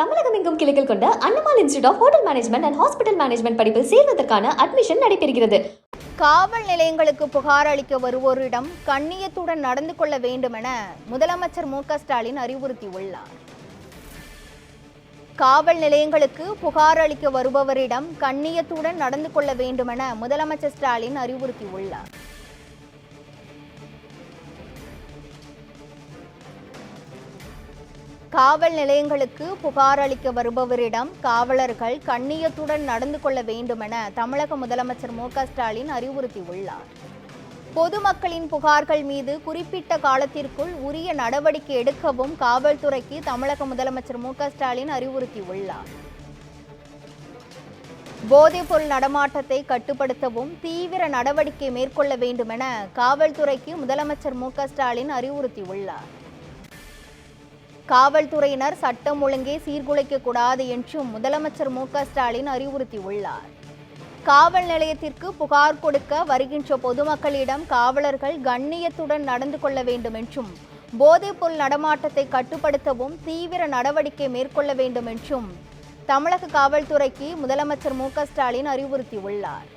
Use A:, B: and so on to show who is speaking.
A: தமிழகம் எங்கும் கிளைகள் கொண்ட Annamal institute of hotel management and hospital management படிப்பில் சேர்வதற்கான அட்மிஷன் நடைபெறுகிறது.
B: காவல் நிலையங்களுக்கு புகார் அளிக்க வருவோரிடம் கண்ணியத்துடன் நடந்து கொள்ள வேண்டும் என முதலமைச்சர் மு.க.ஸ்டாலின் அறிவுறுத்தியுள்ளார். காவல் நிலையங்களுக்கு புகார் அளிக்க வருபவரிடம் கண்ணியத்துடன் நடந்து கொள்ள வேண்டும் என முதலமைச்சர் ஸ்டாலின் அறிவுறுத்தியுள்ளார். காவல் நிலையங்களுக்கு புகார் அளிக்க வருபவரிடம் காவலர்கள் கண்ணியத்துடன் நடந்து கொள்ள வேண்டும் என தமிழக முதலமைச்சர் மு.க.ஸ்டாலின் அறிவுறுத்தியுள்ளார். பொதுமக்களின் புகார்கள் மீது குறிப்பிட்ட காலத்திற்குள் உரிய நடவடிக்கை எடுக்கவும் காவல்துறைக்கு தமிழக முதலமைச்சர் மு.க.ஸ்டாலின் அறிவுறுத்தியுள்ளார். போதைப்பொருள் நடமாட்டத்தை கட்டுப்படுத்தவும் தீவிர நடவடிக்கை மேற்கொள்ள வேண்டும் என காவல்துறைக்கு முதலமைச்சர் மு.க.ஸ்டாலின் அறிவுறுத்தியுள்ளார். காவல்துறையினர் சட்டம் ஒழுங்கை சீர்குலைக்க கூடாது என்றும் முதலமைச்சர் மு.க.ஸ்டாலின் அறிவுறுத்தியுள்ளார். காவல் நிலையத்திற்கு புகார் கொடுக்க வருகின்ற பொதுமக்களிடம் காவலர்கள் கண்ணியத்துடன் நடந்து கொள்ள வேண்டும் என்றும் போதைப்பொருள் நடமாட்டத்தை கட்டுப்படுத்தவும் தீவிர நடவடிக்கை மேற்கொள்ள வேண்டும் என்றும் தமிழக காவல்துறைக்கு முதலமைச்சர் மு.க.ஸ்டாலின் அறிவுறுத்தியுள்ளார்.